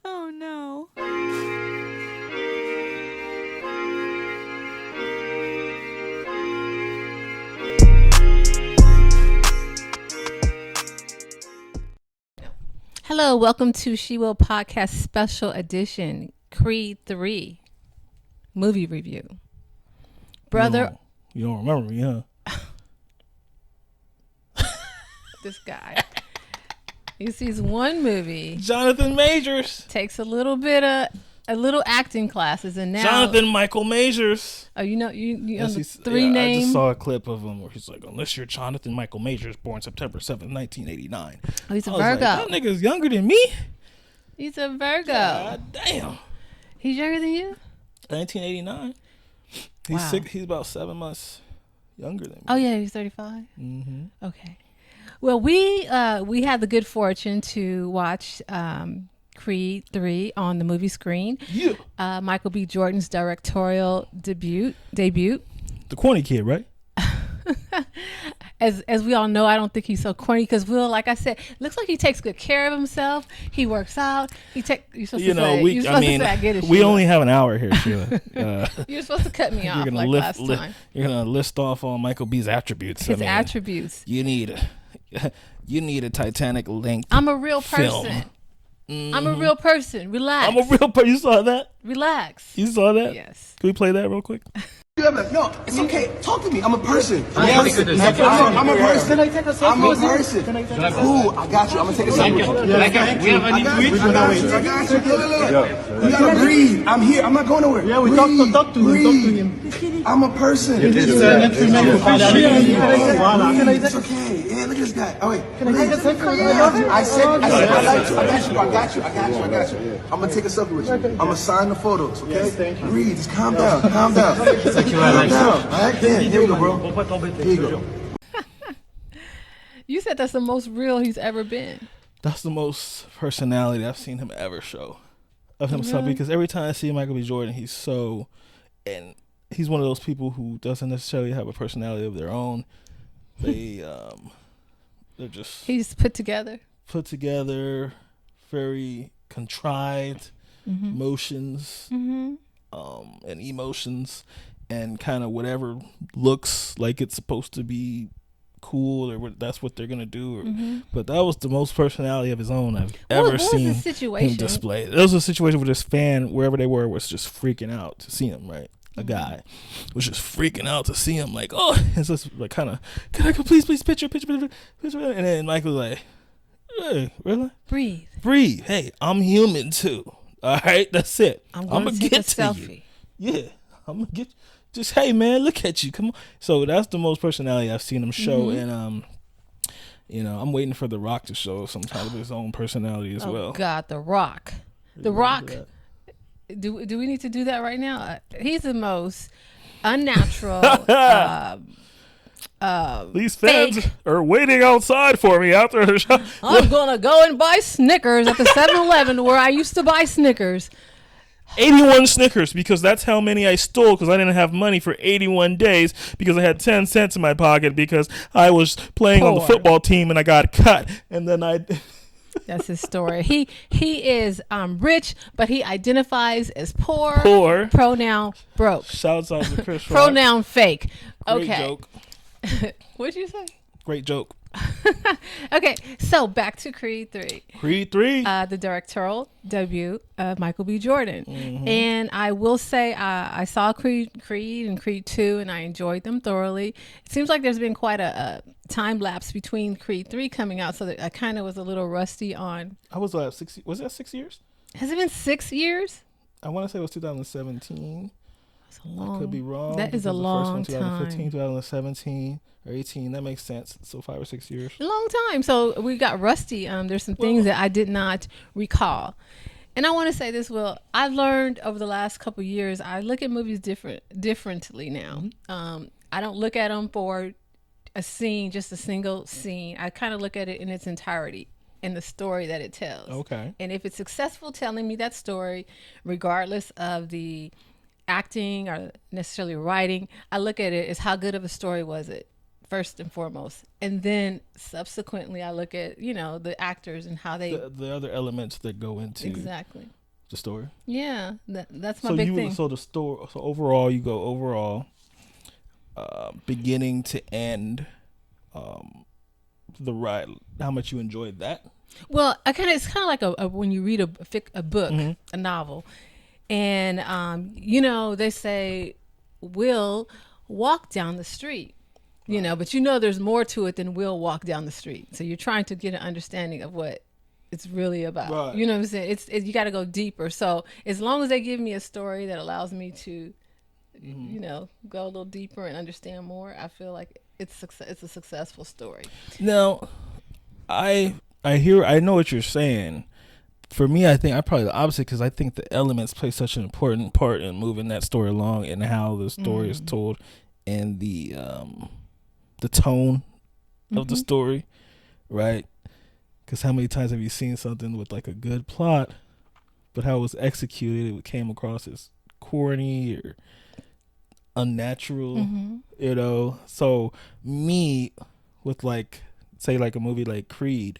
Oh no. Hello, welcome to She Will Podcast Special Edition, Creed 3 movie review. Brother, you don't remember me, huh? This guy. He sees one movie, Jonathan Majors. takes a little acting classes, and now Jonathan Michael Majors. Oh, you know Yes, the three I names. just saw a clip of him where he's like, "Unless you're Jonathan Michael Majors, born September 7th, 1989." Oh, he's a I was Virgo. like, that nigga's younger than me. He's a Virgo. God damn. He's younger than you? 1989. He's Wow. He's about 7 months younger than me. Oh yeah, he's 35. Mm-hmm. Okay. Well, we had the good fortune to watch Creed 3 on the movie screen. Yeah. Michael B. Jordan's directorial debut. The corny kid, right? As we all know, I don't think he's so corny because Will, like I said, looks like he takes good care of himself. He works out. You're supposed to say, I get it, we Sheila. only have an hour here, Sheila. You're supposed to cut me off like last time. You're gonna list off all Michael B's attributes. His attributes. You need a Titanic length. I'm a real film. person. I'm a real person. Relax. I'm a real person. You saw that? Relax. You saw that? Yes. Can we play that real quick? No, it's okay. Talk to me. I'm a person. I'm a person. Can I take a selfie? I'm a person. Ooh, I got you. I'm gonna take a selfie with you. We have I any got tweets? you. I got you. Look. You gotta breathe. I'm here. I'm not going nowhere. Yeah, we talk to him. I'm a person. It's an instrument. It's okay. Yeah, look at this guy. Oh wait. Can I take a selfie? I said I got you. I'm gonna take a selfie with you. I'm gonna sign the photos. Okay. Breathe. Just calm down. Calm down. Calm down. All right. Here we go, bro. Here you go. You said that's the most real he's ever been. That's the most personality I've seen him ever show of himself. Really? Because every time I see Michael B. Jordan, he's one of those people who doesn't necessarily have a personality of their own. They're just He's put together. very contrived motions and emotions, and kind of whatever looks like it's supposed to be cool or that's what they're gonna do. But that was the most personality of his own I've ever seen was the situation? him display. There was a situation where this fan, wherever they were, was just freaking out to see him. Right, a guy was just freaking out to see him. Like, oh, it's just like kind of, can I go, please, picture, and then Michael was like, hey, really? Breathe. Hey, I'm human too. All right, that's it. I'm gonna take get a to selfie. you. Yeah, I'm gonna get. Just, hey man, look at you. Come on. So that's the most personality I've seen him show, and I'm waiting for The Rock to show some kind of his own personality as well. Oh God, The Rock. The Rock. Do we need to do that right now? He's the most unnatural. These fans are waiting outside for me after the show. I'm gonna go and buy Snickers at the 7-Eleven where I used to buy Snickers. 81 Snickers, because that's how many I stole, because I didn't have money for 81 days because I had 10 cents in my pocket because I was playing on the football team and I got cut, and then That's his story. He is rich, but he identifies as poor. Pronoun broke. Shouts out to Chris Rock. Pronoun fake. Great Okay. joke. What'd you say? Great joke. Okay, so back to Creed 3. Creed 3. The directorial debut of Michael B. Jordan. And I will say I saw Creed and Creed 2, and I enjoyed them thoroughly. It seems like there's been quite a time lapse between Creed 3 coming out, so that I kind of was a little rusty on. I was 6. Was that 6 years? Has it been 6 years? I want to say it was 2017. That's a long, I could be wrong. That is a long the first one, time. 2015, 2017, or 18. That makes sense. So 5 or 6 years. A long time. So we got rusty. There's some things that I did not recall. And I want to say this, Will. I've learned over the last couple of years, I look at movies differently now. I don't look at them for a scene, just a single scene. I kind of look at it in its entirety and the story that it tells. Okay. And if it's successful telling me that story, regardless of the acting or necessarily writing, I look at it as how good of a story was it first and foremost, and then subsequently I look at the actors and how they the other elements that go into exactly the story. Yeah, that's my big thing. So the story. So overall, you go beginning to end. The ride. How much you enjoyed that? Well, it's kind of like a when you read a book, Mm-hmm. a novel, and they say Will walk down the street, but there's more to it than Will walk down the street. So you're trying to get an understanding of what it's really about. Right. You know what I'm saying? You got to go deeper. So as long as they give me a story that allows me to, go a little deeper and understand more, I feel like it's a successful story. Now, I know what you're saying. For me, I think I'm probably the opposite because I think the elements play such an important part in moving that story along and how the story is told and the tone of the story, right? Because how many times have you seen something with like a good plot, but how it was executed, it came across as corny or unnatural, So me, with like, say like a movie like Creed,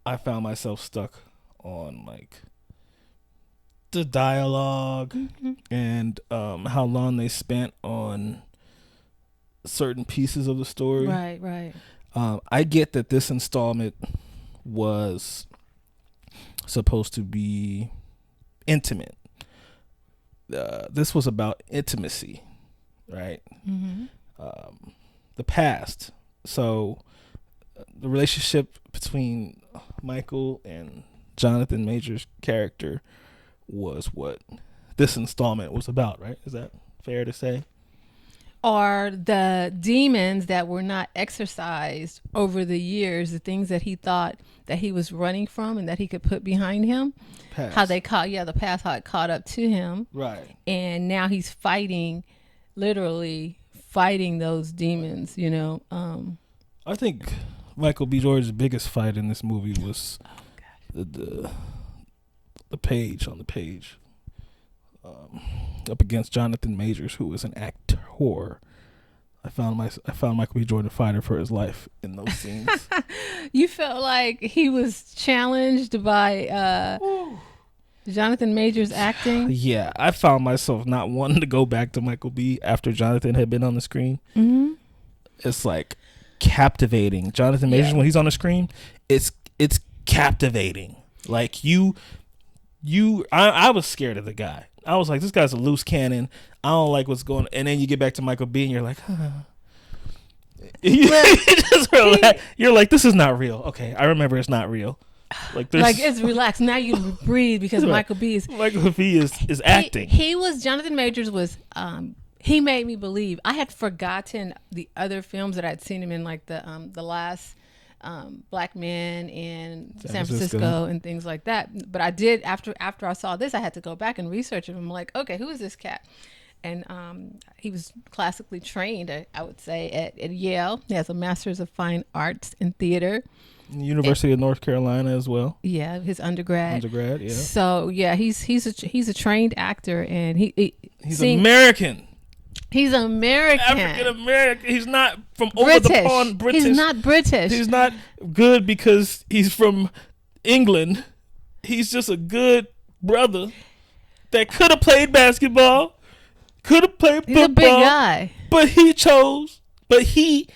I found myself stuck on like the dialogue and how long they spent on certain pieces of the story. Right. I get that this installment was supposed to be intimate. This was about intimacy, right? The past. So the relationship between Michael and Jonathan Majors' character was what this installment was about, right? Is that fair to say? Are the demons that were not exorcised over the years, the things that he thought that he was running from and that he could put behind him, Past. how they caught, the past, how it caught up to him. Right. And now he's literally fighting those demons, I think Michael B. Jordan's biggest fight in this movie was the page on the page. Up against Jonathan Majors, who was an actor. I found Michael B. Jordan fighting for his life in those scenes. You felt like he was challenged by Jonathan Majors acting? Yeah, I found myself not wanting to go back to Michael B. after Jonathan had been on the screen. Mm-hmm. It's like captivating. Jonathan Majors, when he's on the screen, it's captivating. Like I was scared of the guy. I was like, this guy's a loose cannon. I don't like what's going on. And then you get back to Michael B. and you're like, you're like, this is not real. Okay, I remember it's not real. Like it's relaxed. Now you can breathe because Michael B. is acting. Jonathan Majors was he made me believe. I had forgotten the other films that I'd seen him in, like the last Black Men in San Francisco and things like that. But I did after I saw this, I had to go back and research him. I'm like, okay, who is this cat? And he was classically trained, I would say, at Yale. He has a Master's of Fine Arts in Theater. University of North Carolina as well. Yeah, his undergrad. Yeah. So yeah, he's a trained actor, and he's American. He's American. African American. He's not from British. over the pond British. He's not British. He's not good because he's from England. He's just a good brother that could have played basketball, could have played football. He's a big guy. But he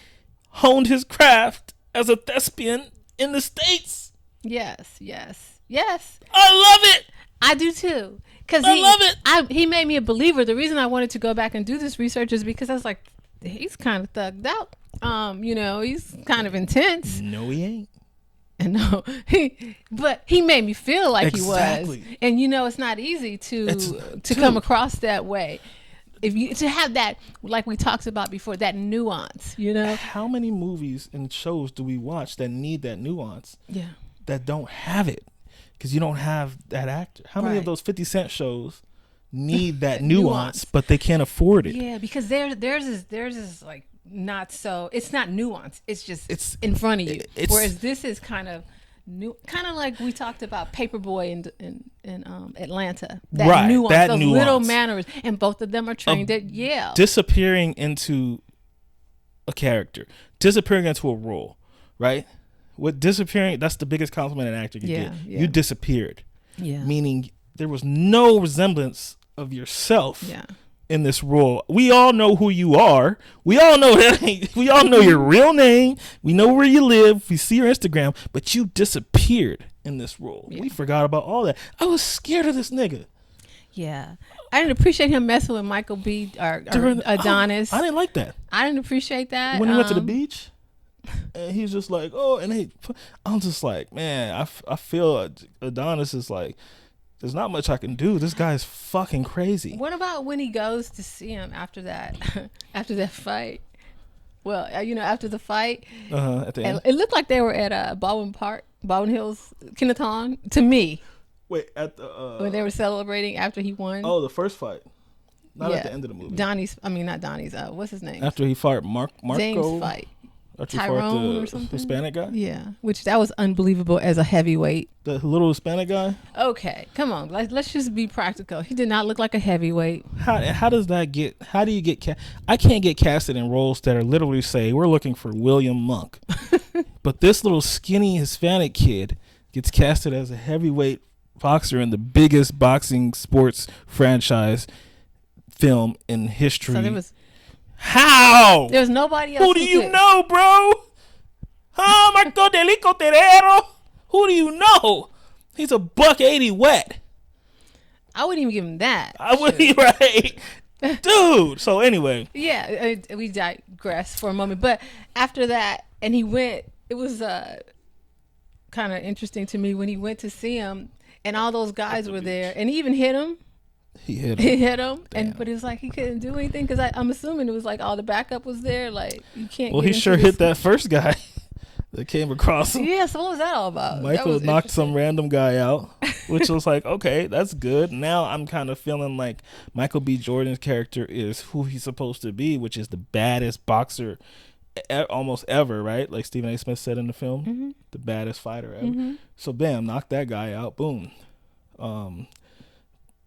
honed his craft as a thespian in the States. Yes. I love it. I do too. Because I love it. He made me a believer. The reason I wanted to go back and do this research is because I was like, he's kind of thugged out. He's kind of intense. No, he ain't. And no, but he made me feel like Exactly. he was. And it's not easy to come across that way. To have that, like we talked about before, that nuance, How many movies and shows do we watch that need that nuance? Yeah. That don't have it? Because you don't have that actor. How many of those 50 Cent shows need that nuance, but they can't afford it? Yeah, because theirs is like not so. It's not nuance. It's in front of you. Whereas this is kind of new, kind of like we talked about Paperboy in Atlanta. That nuance, those little manners, and both of them are trained at Yale. Disappearing into a character, disappearing into a role, right? With disappearing, that's the biggest compliment an actor can get. Yeah. You disappeared, Yeah. meaning there was no resemblance of yourself Yeah. in this role. We all know who you are. We all know that. We all know your real name. We know where you live. We see your Instagram, but you disappeared in this role. Yeah. We forgot about all that. I was scared of this nigga. Yeah. I didn't appreciate him messing with Michael B. or Adonis. I didn't like that. I didn't appreciate that. When he went to the beach, and he's just like, oh, and I'm just like, man, I feel Adonis is like, there's not much I can do. This guy's fucking crazy. What about when he goes to see him after that, after that fight? Well, after the fight, At the end. it looked like they were at Baldwin Hills, Kenneton, to me, Wait, at the when they were celebrating after he won. oh, the first fight, not at the end of the movie. Not Donnie's. What's his name? After he fought Marco, James fight. after he fought Tyrone the or something? Hispanic guy, Yeah, which that was unbelievable as a heavyweight. the little Hispanic guy. Okay, come on, let's just be practical. He did not look like a heavyweight. How does that get? How do you get? I can't get casted in roles that are literally say we're looking for William Monk, but this little skinny Hispanic kid gets casted as a heavyweight boxer in the biggest boxing sports franchise film in history. So there was nobody else. Who do you know, bro? Marco Delico Terrero. Who do you know? He's a $180 wet. I wouldn't even give him that. I would be right, dude. So anyway, Yeah, we digress for a moment, but after that, and he went. It was kind of interesting to me when he went to see him, and all those guys were there, and he even hit him. he hit He him. hit him, but it was like he couldn't do anything because I'm assuming it was like all the backup was there. Like you can't. Well, get he into sure this. hit that first guy that came across him. Yeah, so what was that all about? That Michael was knocked interesting. some random guy out, which was like, okay, that's good. Now I'm kind of feeling like Michael B. Jordan's character is who he's supposed to be, which is the baddest boxer almost ever, right? Like Stephen A. Smith said in the film, the baddest fighter ever. So bam, knock that guy out. Boom.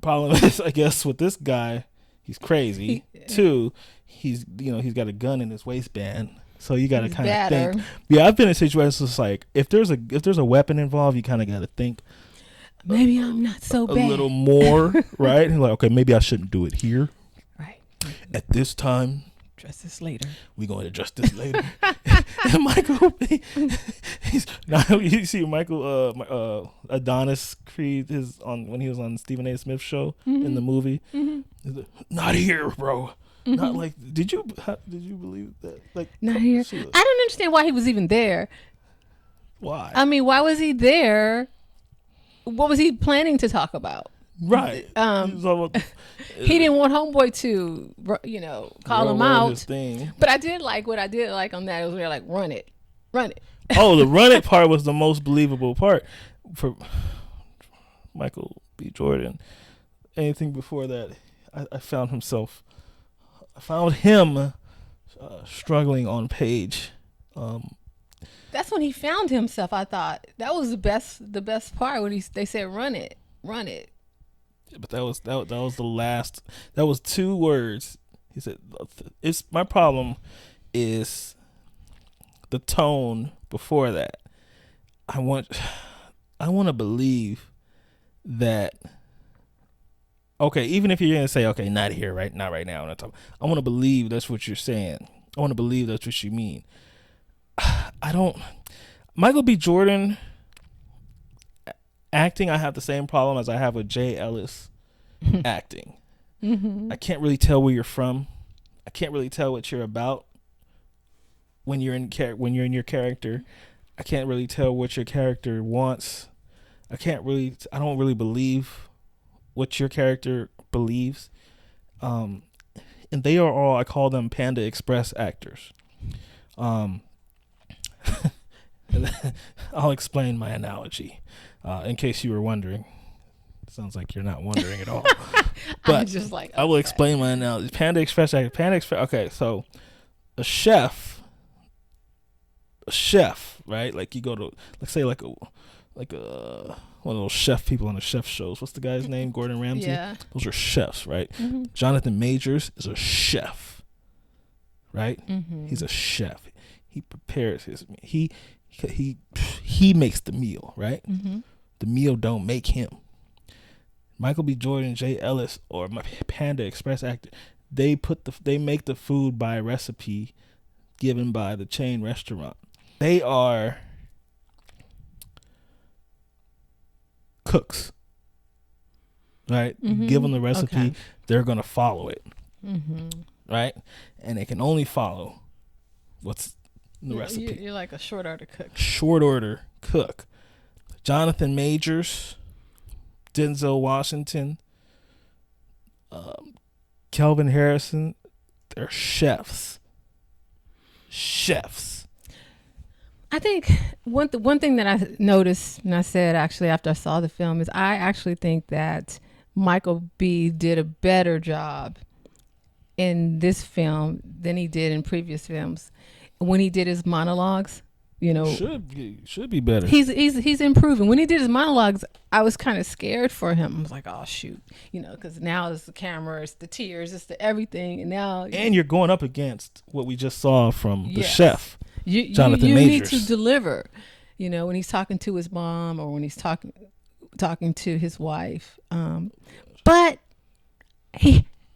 Problem is, I guess, with this guy, he's crazy. Two, he's got a gun in his waistband. So you got to kind of think. Yeah, I've been in situations it's like if there's a weapon involved, you kind of got to think Maybe I'm not so a bad. little more, right? And like, okay, maybe I shouldn't do it here Right. at this time. Address this later. We're going to address this later. And Michael, you see Michael Adonis Creed when he was on Stephen A. Smith's show in the movie. He's like, not here, bro. Not like. Did you believe that? Like, Not here. Sheila, I don't understand why he was even there. why? I mean, why was he there? What was he planning to talk about? Right. He didn't want Homeboy to, call him out. Thing. But I did like what I did like on that. It was where like, run it. Oh, the run it part was the most believable part for Michael B. Jordan. Anything before that, I found him struggling on page. That's when he found himself. I thought that was the best part when they said, run it. But that was the last. That was 2 words. He said, "It's my problem is the tone before that. I want to believe that. Okay, even if you're gonna say, okay, not here, right, not right now. I want to believe that's what you're saying. I want to believe that's what you mean. I don't. Michael B. Jordan." Acting, I have the same problem as I have with Jay Ellis acting. I can't really tell where you're from. I can't really tell what you're about when you're in your character. I can't really tell what your character wants. I don't really believe what your character believes. And they are all, I call them Panda Express actors. I'll explain my analogy. In case you were wondering. Sounds like you're not wondering at all. But I'm just like, I will explain my analogy. Panda Express. Okay, so a chef, right? Like you go to, let's say like one of those chef people on the chef shows. What's the guy's name? Gordon Ramsay? Yeah. Those are chefs, right? Jonathan Majors is a chef, right? He's a chef. He prepares his meal. He makes the meal, right? The meal don't make him. Michael B. Jordan, Jay Ellis, or my Panda Express actor, they make the food by recipe given by the chain restaurant. They are cooks, right? Give them the recipe, Okay. they're gonna follow it, right? And they can only follow what's in the recipe. You're like a short order cook. Short order cook. Jonathan Majors, Denzel Washington, Kelvin Harrison, they're chefs. I think one thing that I noticed, and I said actually after I saw the film, is I actually think that Michael B. did a better job in this film than he did in previous films. When he did his monologues, Should be better. he's improving. When he did his monologues, I was kind of scared for him. I was like, oh shoot, because now it's the camera, it's the tears, it's the everything, and now And you're going up against what we just saw from the Yes. chef, Jonathan you need Majors. to deliver. When he's talking to his mom or when he's talking to his wife. But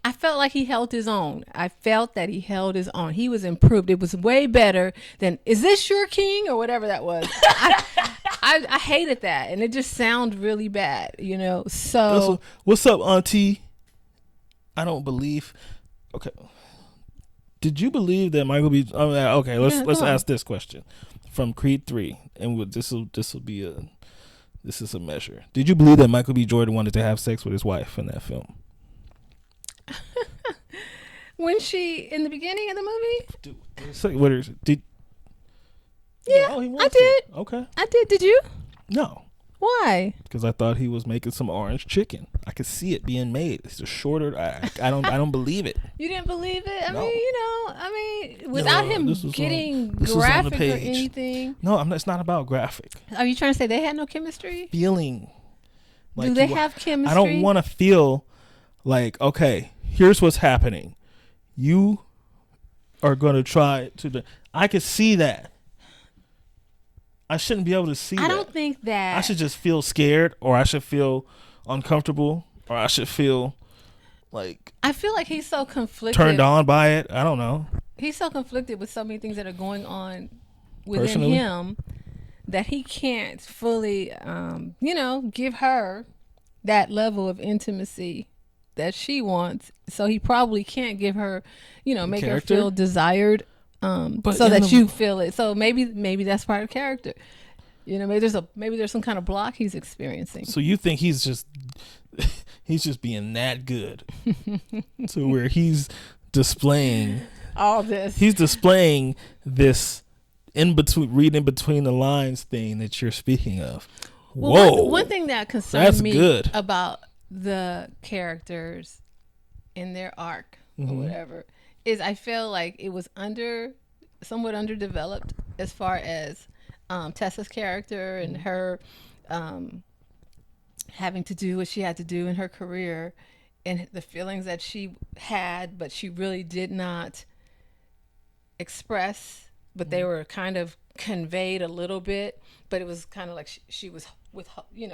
I felt like he held his own. I felt that he held his own. He was improved. It was way better than, is this your king? Or whatever that was. I hated that. And it just sounded really bad, So What's up, Auntie? I don't believe. Okay. Did you believe that Michael B. Okay, let's Yeah, go on. ask this question from Creed 3, and this is a measure. Did you believe that Michael B. Jordan wanted to have sex with his wife in that film? when she, in the beginning of the movie, What is it? yeah, Oh, he I wants did. to. Okay. I did. Did you? No, Why? because I thought he was making some orange chicken. I could see it being made. It's a shorter. I don't believe it. You didn't believe it? No. Without No, him this was getting this was on the graphic or page. anything. No, it's not about graphic. Are you trying to say they had no chemistry? Feeling. Do they you- have chemistry? I don't want to feel like, okay, here's what's happening. You are going to try to. I could see that. I shouldn't be able to see that. I don't think that. I should just feel scared, or I should feel uncomfortable, or I should feel like I feel like he's so conflicted. turned on by it. I don't know. He's so conflicted with so many things that are going on within Personally? him that he can't fully, give her that level of intimacy that she wants. So he probably can't give her, make Character? her feel desired, But so in that the- you feel it. So maybe that's part of character. Maybe there's some kind of block he's experiencing. So you think he's just being that good to where he's displaying All this. he's displaying this reading between the lines thing that you're speaking of. Well, Whoa. one thing that concerned That's me good. about the characters in their arc or whatever is I feel like it was somewhat underdeveloped as far as Tessa's character and her having to do what she had to do in her career and the feelings that she had, but she really did not express, but they were kind of conveyed a little bit, but it was kind of like she was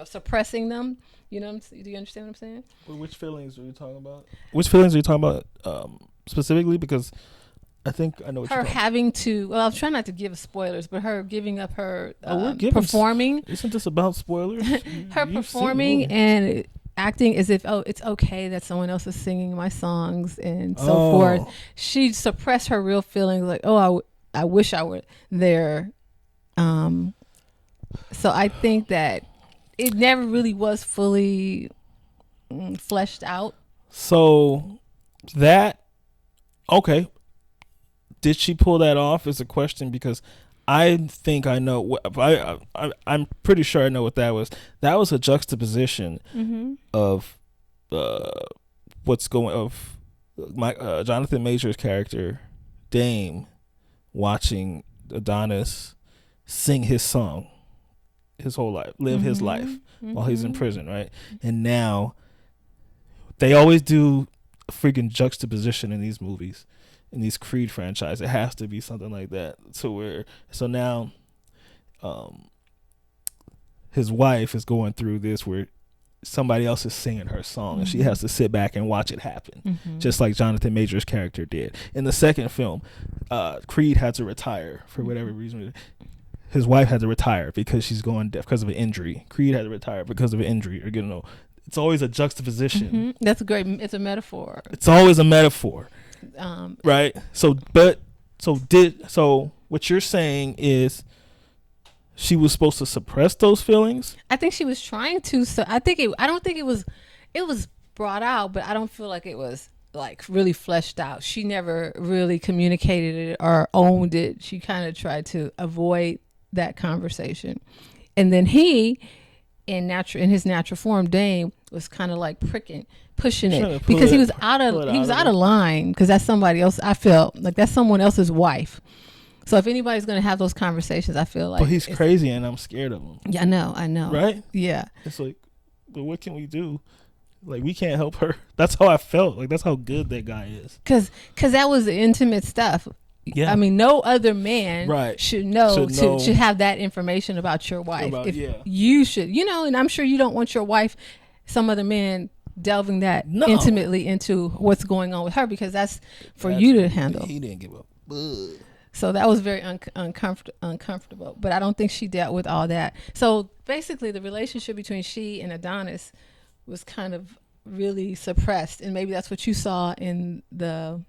suppressing them. Do you understand what I'm saying? Which feelings are you talking about? Which feelings are you talking about specifically? Because I think I know what Her you're talking having to, well, I'm trying not to give spoilers, but her giving up her we're giving performing, about. Isn't this about spoilers? her You've seen the performing movie. and acting as if, oh, it's okay that someone else is singing my songs and so Oh. forth. She suppressed her real feelings, like, oh, I wish I were there. So I think that it never really was fully fleshed out. So that okay. Did she pull that off is a question, because I think I know what I'm pretty sure I know what that was. That was a juxtaposition of what's going of my Jonathan Majors character Dame watching Adonis sing his song his whole life, live his life while he's in prison, right? And now they always do a freaking juxtaposition in these movies. in these Creed franchise. It has to be something like that. So now, his wife is going through this where somebody else is singing her song, and she has to sit back and watch it happen, just like Jonathan Majors' character did. In the second film, Creed had to retire for whatever reason. His wife had to retire because she's going deaf because of an injury. Creed had to retire because of an injury. Or, it's always a juxtaposition. That's great. It's a metaphor. It's always a metaphor, right? So what you're saying is she was supposed to suppress those feelings? I think she was trying to. So I don't think it was brought out, but I don't feel like it was like really fleshed out. She never really communicated it or owned it. She kind of tried to avoid that conversation. And then he, in his natural form, Dame, was kind of like pushing it because he was out of line, because that's somebody else. I felt like that's someone else's wife. So if anybody's going to have those conversations, I feel like. But he's crazy, and I'm scared of him. Yeah, I know. Right? Yeah. It's like, but what can we do? Like, we can't help her. That's how I felt. Like, that's how good that guy is. Because that was the intimate stuff. Yeah. I mean, no other man should have that information about your wife. You should, and I'm sure you don't want your wife, some other man, delving that intimately into what's going on with her, because that's for you to handle. He didn't give up. So that was very uncomfortable. But I don't think she dealt with all that. So basically, the relationship between she and Adonis was kind of really suppressed, and maybe that's what you saw in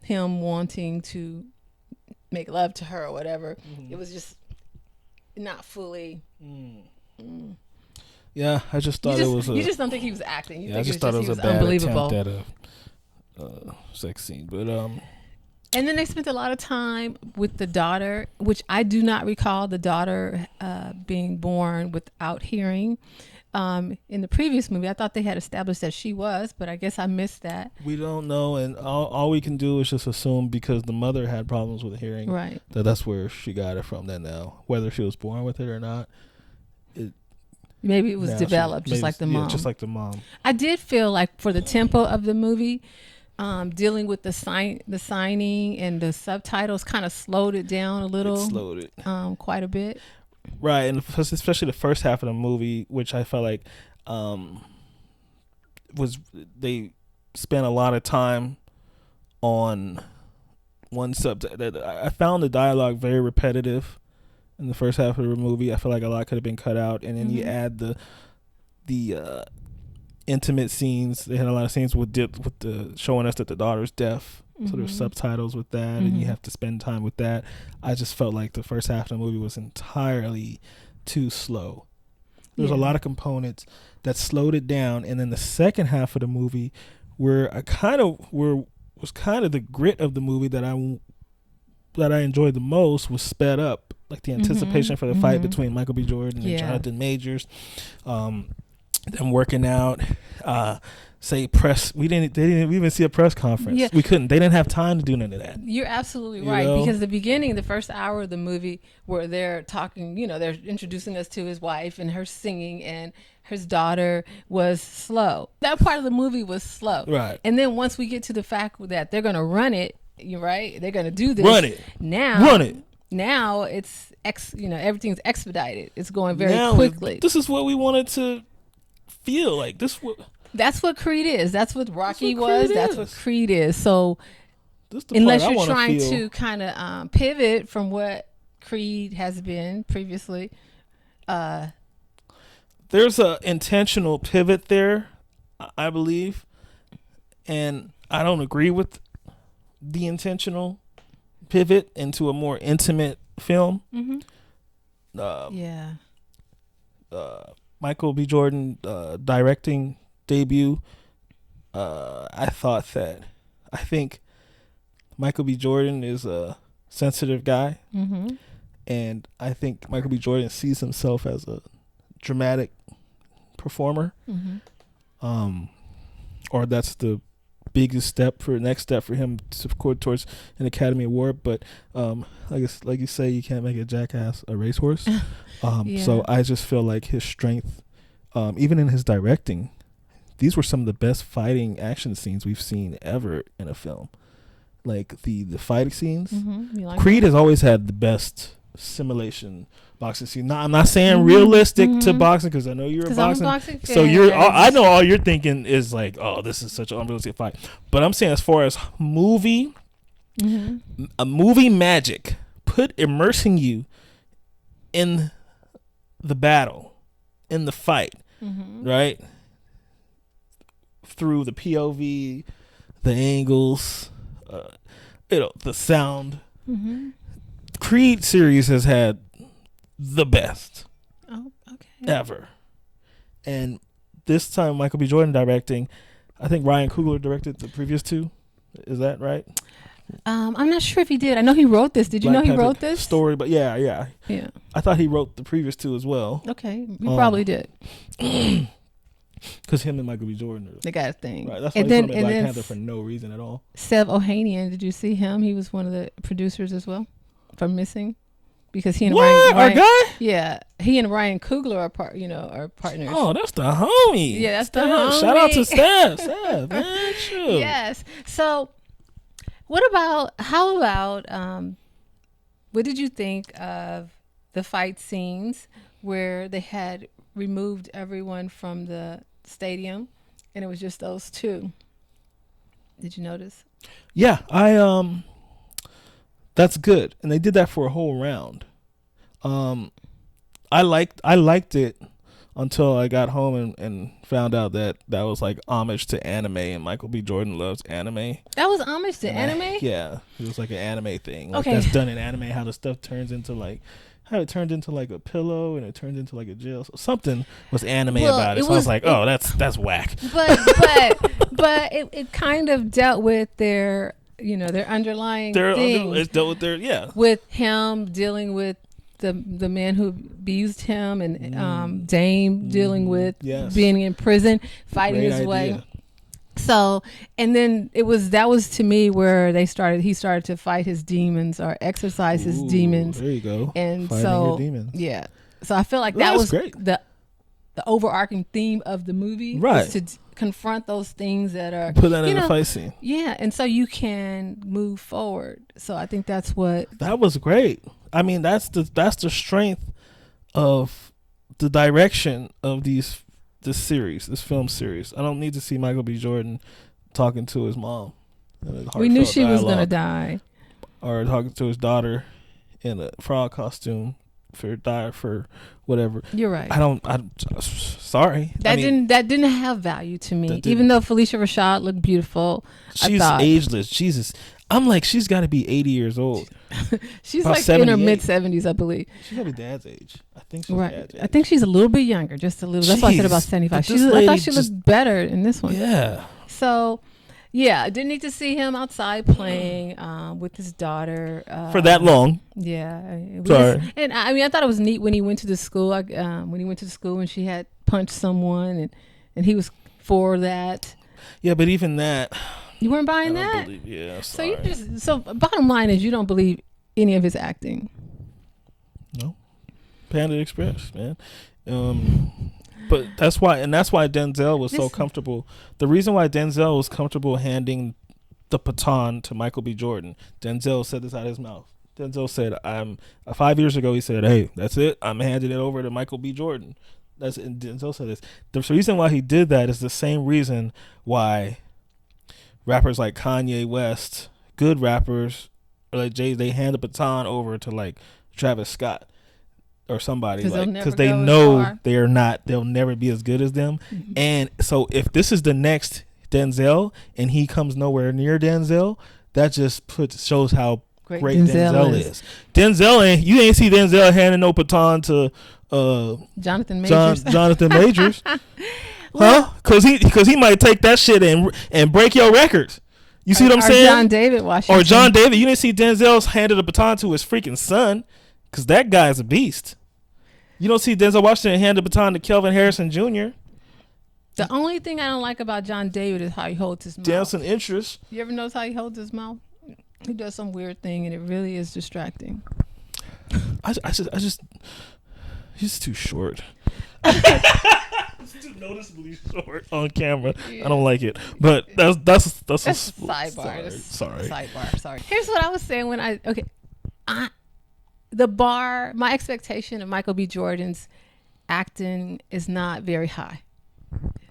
him wanting to make love to her or whatever. It was just not fully. Yeah, I just thought it was. You just don't think he was acting. I just thought it was a bad attempt at a sex scene, but And then they spent a lot of time with the daughter, which I do not recall the daughter being born without hearing. In the previous movie, I thought they had established that she was, but I guess I missed that. We don't know, and all we can do is just assume, because the mother had problems with hearing, right? That's where she got it from. Then now, whether she was born with it or not, maybe it was developed just like the mom. Yeah, just like the mom. I did feel like for the tempo of the movie, dealing with the signing and the subtitles kind of slowed it down a little. It slowed it quite a bit. Right, and especially the first half of the movie, which I felt like they spent a lot of time on one subject. I found the dialogue very repetitive in the first half of the movie. I feel like a lot could have been cut out, and then you add the intimate scenes. They had a lot of scenes with the showing us that the daughter's deaf. So there's subtitles with that, and you have to spend time with that. I just felt like the first half of the movie was entirely too slow. There's a lot of components that slowed it down, and then the second half of the movie, was kind of the grit of the movie that I enjoyed the most, was sped up, like the anticipation for the fight between Michael B. Jordan and Jonathan Majors, them working out. They didn't even see a press conference. Yeah. We couldn't. They didn't have time to do none of that. You're absolutely right, because the beginning, the first hour of the movie, where they're talking, they're introducing us to his wife and her singing, and his daughter was slow. That part of the movie was slow. Right. And then once we get to the fact that they're going to run it, you're right, they're going to do this. Run it. Now it's everything's expedited. It's going very quickly. This is what we wanted to feel like. That's what Creed is. That's what Rocky was. That's what Creed is. So unless you're trying to kind of pivot from what Creed has been previously, there's a intentional pivot there, I believe, and I don't agree with the intentional pivot into a more intimate film. Michael B. Jordan directing debut. I think Michael B. Jordan is a sensitive guy, and I think Michael B. Jordan sees himself as a dramatic performer, or that's the biggest next step for him to go towards an Academy Award. But I guess, like you say, you can't make a jackass a racehorse. So I just feel like his strength, even in his directing, these were some of the best fighting action scenes we've seen ever in a film. like the fighting scenes. You like Creed has always had the best simulation boxing scene. I'm not saying realistic to boxing because I know you're a 'Cause I'm a boxing. boxing So fan. I know all you're thinking is like, oh, this is such an unrealistic fight. But I'm saying as far as movie, a movie magic, immersing you in the battle, in the fight, right? Through the POV, the angles, the sound. Creed series has had the best ever. And this time Michael B. Jordan directing. I think Ryan Coogler directed the previous two. Is that right? I'm not sure if he did. I know he wrote this. Did you know he wrote this story? But yeah. I thought he wrote the previous two as well. Okay, he probably did. Because him and Michael B. Jordan, They got a thing. right? That's why he's on Black Panther for no reason at all. Sev Ohanian, did you see him? He was one of the producers as well from Missing, because he and Ryan, our guy? yeah, he and Ryan Coogler are partners. Oh, that's the homie. Yeah, that's the Damn, homie. Shout out to Steph, man. Shoot. Yes. So, how about what did you think of the fight scenes where they had removed everyone from the stadium and it was just those two? Did you notice? Yeah, that's good, and they did that for a whole round. I liked it until I got home and found out that was like homage to anime, and Michael B. Jordan loves anime. That was homage to anime? Yeah, it was like an anime thing. Like Okay. That's done in anime, how the stuff turns into like, how it turned into like a pillow and it turned into like a jail. So something was anime about it. So I was like, oh, that's whack. But it kind of dealt with their underlying thing. It's dealt with their with him dealing with the man who abused him, and Dame dealing with being in prison, fighting Great his idea. way. So, and then that was to me where he started to fight his demons or exercise his demons. There you go. And Fighting so your demons. yeah. So I feel like Well, that that's was great. the overarching theme of the movie, Right. is to confront those things that are Put that in the fight scene. Yeah, and so you can move forward. So I think that's what. That was great. I mean, that's the strength of the direction of this film series. I don't need to see Michael B. Jordan talking to his mom. We knew she was gonna die. Or talking to his daughter in a frog costume for whatever. You're right. I'm sorry. That didn't have value to me. Even though Felicia Rashad looked beautiful, she's ageless. Jesus. I'm like, she's got to be 80 years old. She's About like in her 78. mid-70s, I believe. She's got to be dad's age. I think she's Right. dad's age. I think she's a little bit younger, just a little. That's why I said about 75. But this I lady thought she looked better in this one. Yeah. So, yeah, I didn't need to see him outside playing with his daughter. For that long. Yeah. It Sorry. was, and I mean, I thought it was neat when he went to the school. When she had punched someone, and he was for that. Yeah, but even that. You weren't buying I don't that? believe- yeah, So sorry. bottom line is you don't believe any of his acting. No. Panda Express, man. But that's why Denzel was so comfortable. The reason why Denzel was comfortable handing the baton to Michael B. Jordan, Denzel said this out of his mouth. Denzel said, 5 years ago, he said, hey, that's it. I'm handing it over to Michael B. Jordan. And Denzel said this. The reason why he did that is the same reason why rappers like Kanye West, good rappers, like Jay, they hand the baton over to like Travis Scott or somebody, because they know they'll never be as good as them. Mm-hmm. And so if this is the next Denzel and he comes nowhere near Denzel, that just shows how great Denzel is. Denzel you ain't see Denzel handing no baton to Jonathan Majors. Jonathan Majors. Huh? Because he might take that shit and break your records. You see what I'm saying? John David Washington. Or John David. You didn't see Denzel's handed a baton to his freaking son, because that guy's a beast. You don't see Denzel Washington hand the baton to Kelvin Harrison Jr. The only thing I don't like about John David is how he holds his mouth. Dancing interest. You ever notice how he holds his mouth? He does some weird thing, and it really is distracting. I just he's too short. noticeably short on camera. I don't like it, but that's a sidebar. Sorry. Sidebar. Sorry. Here's what I was saying when my expectation of Michael B. Jordan's acting is not very high.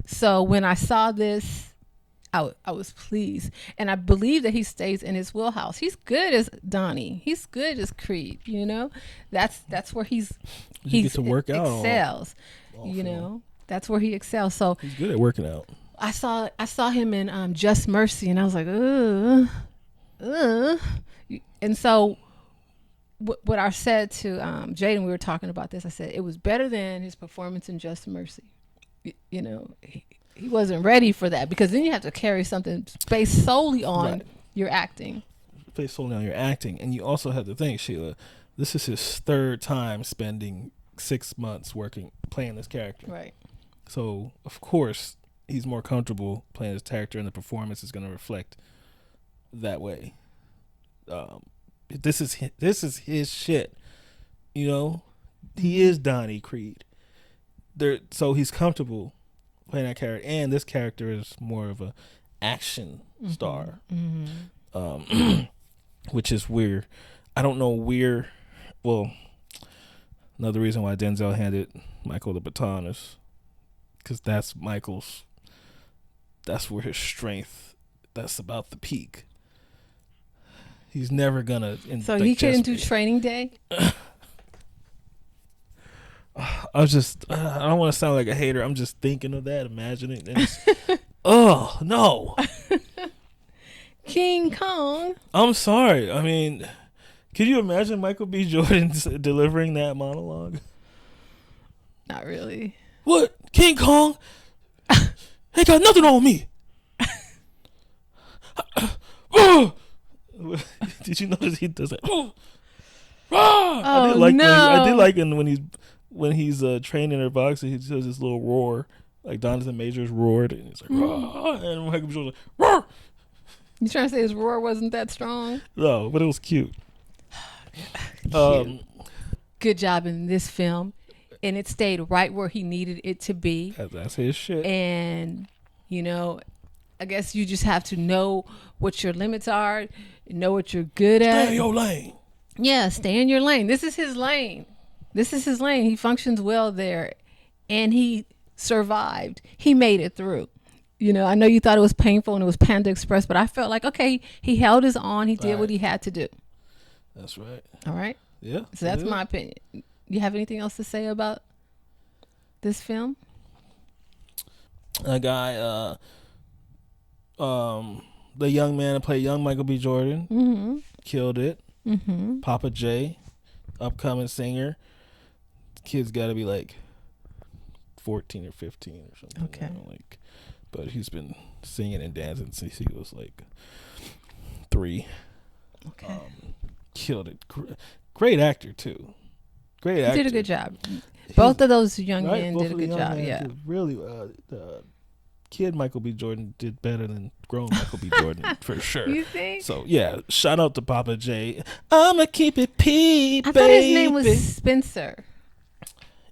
So when I saw this, I was pleased, and I believe that he stays in his wheelhouse. He's good as Donnie. He's good as Creed. You know, that's where he get to work out excels. You know, that's where he excels. So he's good at working out. I saw him in Just Mercy, and I was like, and so what I said to Jaden, we were talking about this. I said it was better than his performance in Just Mercy. You know, he wasn't ready for that, because then you have to carry something based solely on your acting. Based solely on your acting, and you also have to think, Sheila, this is his third time spending 6 months playing this character. Right. So of course he's more comfortable playing his character, and the performance is going to reflect that way. This is his shit. You know, he is Donnie Creed. So he's comfortable playing that character, and this character is more of a action star, which is weird. I don't know where. Well, another reason why Denzel handed Michael the baton is because that's where his strength. That's about the peak. He's never gonna. So he couldn't do Training Day. I don't want to sound like a hater. I'm just thinking of that, imagining it. Oh, no. King Kong. I'm sorry. I mean, could you imagine Michael B. Jordan delivering that monologue? Not really. What? King Kong? Ain't got nothing on me. Did you notice he does that? I did like when he's training her boxing, he does this little roar, like Jonathan Majors roared, and he's like, and Michael B. Jordan like, roar. You trying to say his roar wasn't that strong? No, but it was cute. Good job in this film, and it stayed right where he needed it to be. That's his shit. And you know, I guess you just have to know what your limits are, know what you're good at. Stay in your lane. Yeah, stay in your lane. This is his lane. He functions well there, and he survived. He made it through. You know, I know you thought it was painful and it was Panda Express, but I felt like, okay, he held his own. He did what he had to do. That's right. All right. Yeah. So that's my opinion. You have anything else to say about this film? A guy, the young man that played young Michael B. Jordan, killed it. Papa J, upcoming singer. Kid's got to be like 14 or 15 or something. Okay. But he's been singing and dancing since he was like 3. Okay. Killed it. Great actor too. Great actor. He did a good job. Both of those young men did a good job. Yeah. Really, the kid Michael B. Jordan did better than grown Michael B. Jordan for sure. You think? So yeah, shout out to Papa J. I'ma keep it P. I thought his name was Spencer.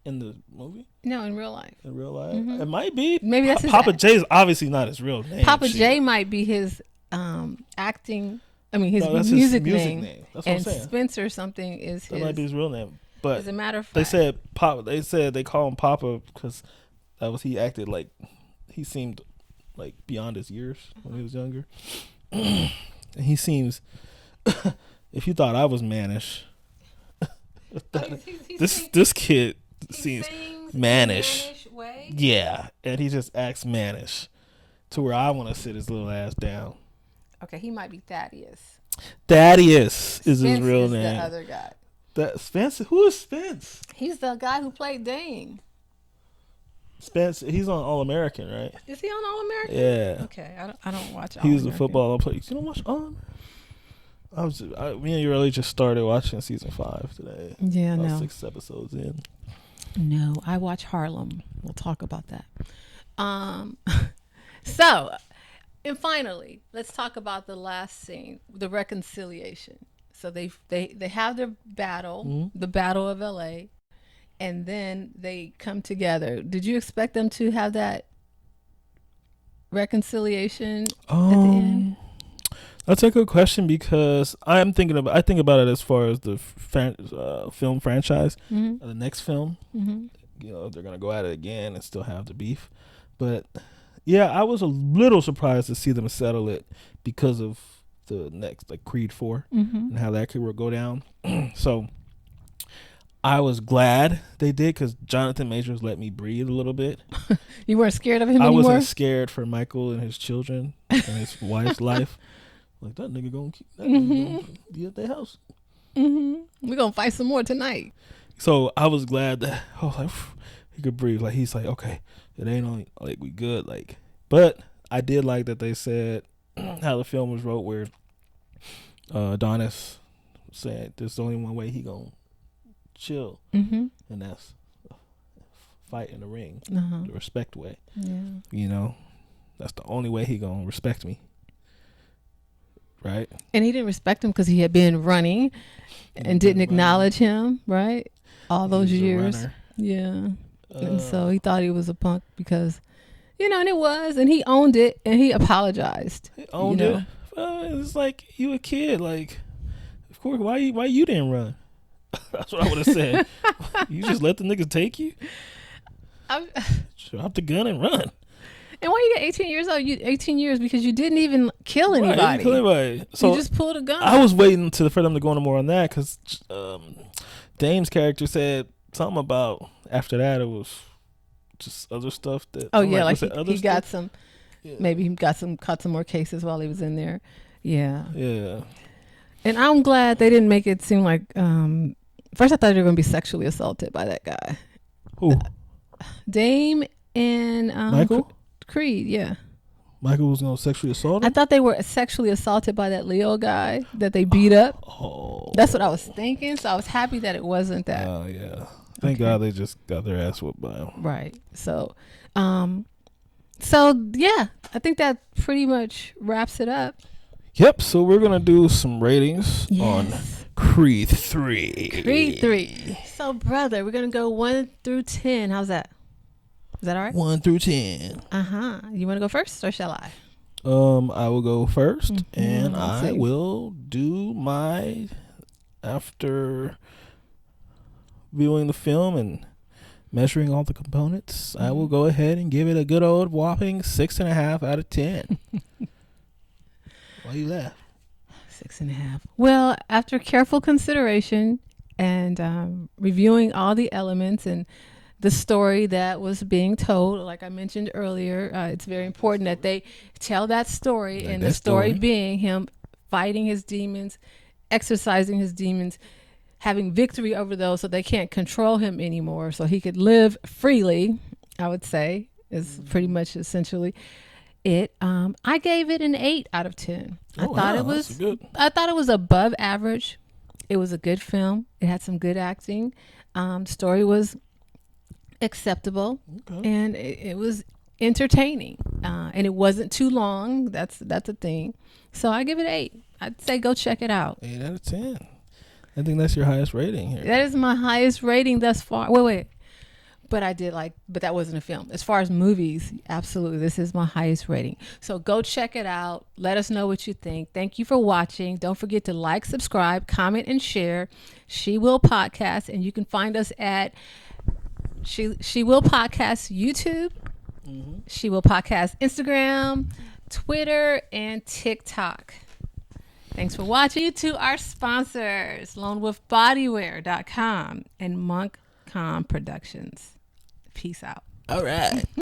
In the movie? No, in real life. In real life? It might be. Maybe that's his Papa J is obviously not his real name. Papa J might be his acting. I mean, his music name. That's what and I'm saying. Spencer something is that his. might be his real name. But as a matter of fact, they said they call him Papa because he acted like he seemed like beyond his years when he was younger. And he seems. If you thought I was mannish, this kid seems mannish. Way? Yeah, and he just acts mannish to where I want to sit his little ass down. Okay, he might be Thaddeus. Thaddeus is his real is name. The other guy. That Spence? Who is Spence? He's the guy who played Dane. Spence, he's on All American, right? Is he on All American? Yeah. Okay, I don't watch. He was a football player. You don't watch All American? Me and you really just started watching season 5 today. Yeah, about no. 6 episodes in. No, I watch Harlem. We'll talk about that. So, and finally, let's talk about the last scene, the reconciliation. So they have their battle, the Battle of LA, and then they come together. Did you expect them to have that reconciliation at the end? That's a good question because I think about it as far as the film franchise, Mm-hmm. the next film. Mm-hmm. You know, they're gonna go at it again and still have the beef. But yeah, I was a little surprised to see them settle it because of the next, like Creed 4 Mm-hmm. and how that could go down. So I was glad they did because Jonathan Majors let me breathe a little bit. You weren't scared of him I anymore? wasn't scared for Michael and his children and his wife's life. Like that nigga gonna be at their house. Mm-hmm. We're gonna fight some more tonight. So I was glad that I was like, he could breathe. Like he's like, okay, it ain't only like we good. Like, but I did like that they said how the film was wrote, where Adonis said there's only one way he gonna chill, Mm-hmm. and that's fight in the ring, Uh-huh. the respect way. Yeah. You know, that's the only way he gonna respect me. Right? And he didn't respect him because he had been running and didn't Running. acknowledge him, right? All those He's a years. runner. Yeah. And so he thought he was a punk because, you know, and it was, and he owned it and he apologized. He owned you know? it. It's like you a kid. Like, of course, why you didn't run? That's what I would have said. You just let the niggas take you. Drop the gun and run. And why you get 18 years old? 18 years because you didn't even kill Right, you anybody. didn't kill anybody. So you just pulled a gun. I was waiting for them to go into more on that because Dame's character said something about after that it was just other stuff that. Oh I'm yeah, like was it other he got stuff? some. Yeah. Maybe he caught some more cases while he was in there. Yeah. Yeah. And I'm glad they didn't make it seem like. First, I thought they were going to be sexually assaulted by that guy, Who? Dame and Michael? Creed. Yeah, Michael was gonna sexually assault I him. thought they were sexually assaulted by that Leo guy that they beat up. Oh. That's what I was thinking. So I was happy that it wasn't that. Oh yeah. Thank Okay. God they just got their ass whooped by him. Right. So, yeah, I think that pretty much wraps it up. Yep. So we're gonna do some ratings on Creed 3. Creed 3. So, brother, we're going to go 1 through 10. How's that? Is that all right? 1 through 10. Uh-huh. You want to go first or shall I? I will go first, and let's I see. will do my after viewing the film and measuring all the components. I will go ahead and give it a good old whopping 6.5 out of 10. Why you laugh? 6.5. Well, after careful consideration and reviewing all the elements and the story that was being told, like I mentioned earlier, it's very important that they tell that story, Like and that the story story. being him fighting his demons, exercising his demons, having victory over those so they can't control him anymore, so he could live freely, I would say, is pretty much essentially it. I gave it an 8 out of 10. I thought it was that's good. I thought it was above average. It was a good film. It had some good acting. Story was acceptable, Okay. and it was entertaining. And it wasn't too long. That's a thing. So I give it 8. I'd say go check it out. 8 out of 10. I think that's your highest rating here. That is my highest rating thus far. Wait. But that wasn't a film. As far as movies, absolutely, this is my highest rating. So go check it out. Let us know what you think. Thank you for watching. Don't forget to like, subscribe, comment, and share She Will Podcast. And you can find us at She Will Podcast YouTube, She Will Podcast Instagram, Twitter, and TikTok. Thanks for watching. To our sponsors, LoneWolfBodywear.com and Monkcom Productions. Peace out. All right.